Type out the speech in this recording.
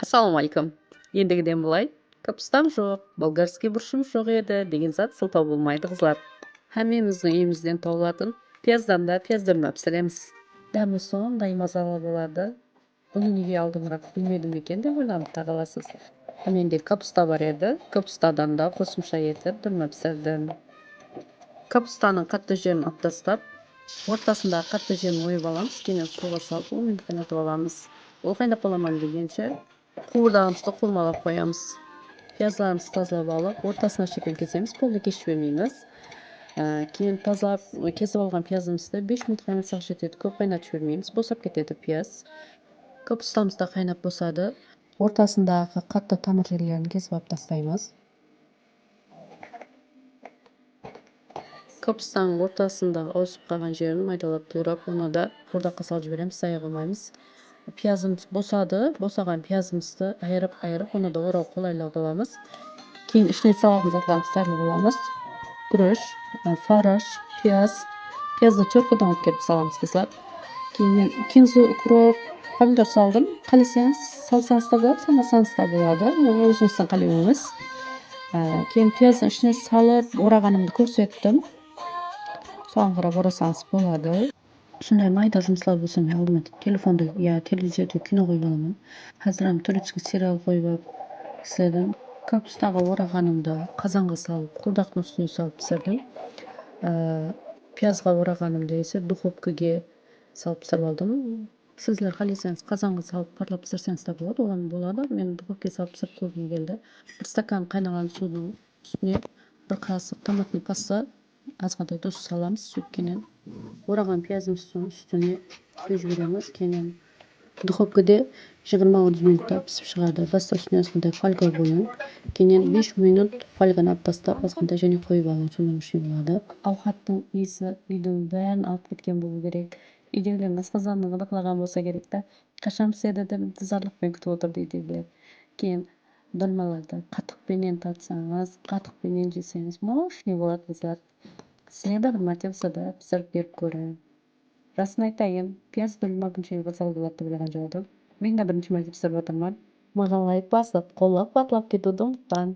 Ассалаумалейкум. Ендігіден былай, капустам жоқ, болгарский бұрышым жоқ еді деген зат сылтау болмайды қызлар. Әмеміздің үйімізден табылатын пияздарын да пісіреміз. Дәмі сондай мазалы болады. Бұны неге алдыңырақ білмедім екен деп ойланып та қаласыз. Менде капуста бар еді. Капустадан да қосымша етіп дұрма пісірдім. Капустаның қатты жерін алып тастап, ортасындағы қатты жерін ойып аламыз, кейін суға салып 10 минут қайнатып аламыз. Ол қайнап аламан дегенше қуырдағымызды қоймалап қоямыз. Пияздарымызды тазалап алып, ортасына шекен кесеміз, полды кешіп бермейміз. Кейін тазалап кесіп алған пиязымызды 5 минут қайнатсақ жетеді, көп қайнатып жібермейміз, босап кетеді пияз. Капустамыз да қайнап босады. Ортасындағы қатты тамыр жерлерін кесіп алып тастаймыз. Капустаның ортасындағы ауысып қалған жерін майдалап турап, оны да қуырдаққа салып жібереміз, зая қылмаймыз. Пиязымыз босады, босаған пиязымызды айырып, оны да орау қолайлау қыламыз. Кейін ішіне салатын заттарымызды қыламыз. Күріш, фарш, пиязды теркодан алып келіп саламыз қызлар. Кейін кинзу, укроп, помидор салдым. Қаласаңыз салсаңыз да болады, салмасаңыз да болады. Өзіңіздің қалауыңыз. Кейін пияздың ішіне салып, орағанымды көрсеттім. Соған қарап орасаңыз болады. Сондай майда жұмыслар болса, мен алдыма телефонда, телевизорда кино қойып аламын. Қазір турецкий сериал қойып пісірдім. Капустаға орағанымды қазанға салып, қуырдақтың үстіне салып пісірдім. Пиязға орағанымды есе духовкаға салып пісіріп алдым. Сіздер қаласаңыз қазанға салып парлап пісірсеңіз де болады. Мен духовкаға салып пісіріп қойғым келді. Бір стакан қайнаған судың үстіне бір қасық томатный паста, азғантай тұз саламыз. Сөйткеннен ораған пиязымыздың үстіне құйып жібереміз. Кейін духовкада 20-30 минутта пісіп шығады. Баста үстіне азғантай фольга қойың. Кейін 5 минут фольганы алып тастап, азғантай және қойып алу соның үшін болады. Ауқаттың иісі үйдің бәрін алып кеткен болу керек. Үйдегілер асқазанын ырықлаған болса керек та. Қашан піседі деп ынтызарлықпен күтіп отырды үйдегілер. Кейін дольмаларды қатықпенен татсаңыз, қатықпенен жесеңіз, мощный болады қызлар. Сіздерге бір мәрте болса да пісіріп беріп көріңіз. Расын айтайын, пияз дольма бұншалык жасауға болады деп ойлаған жоқпын. Мен де бірінші мәрте пісіріп отырмын. Маған лайк басып, қолдап қуатлап кетуді ұмытпаң.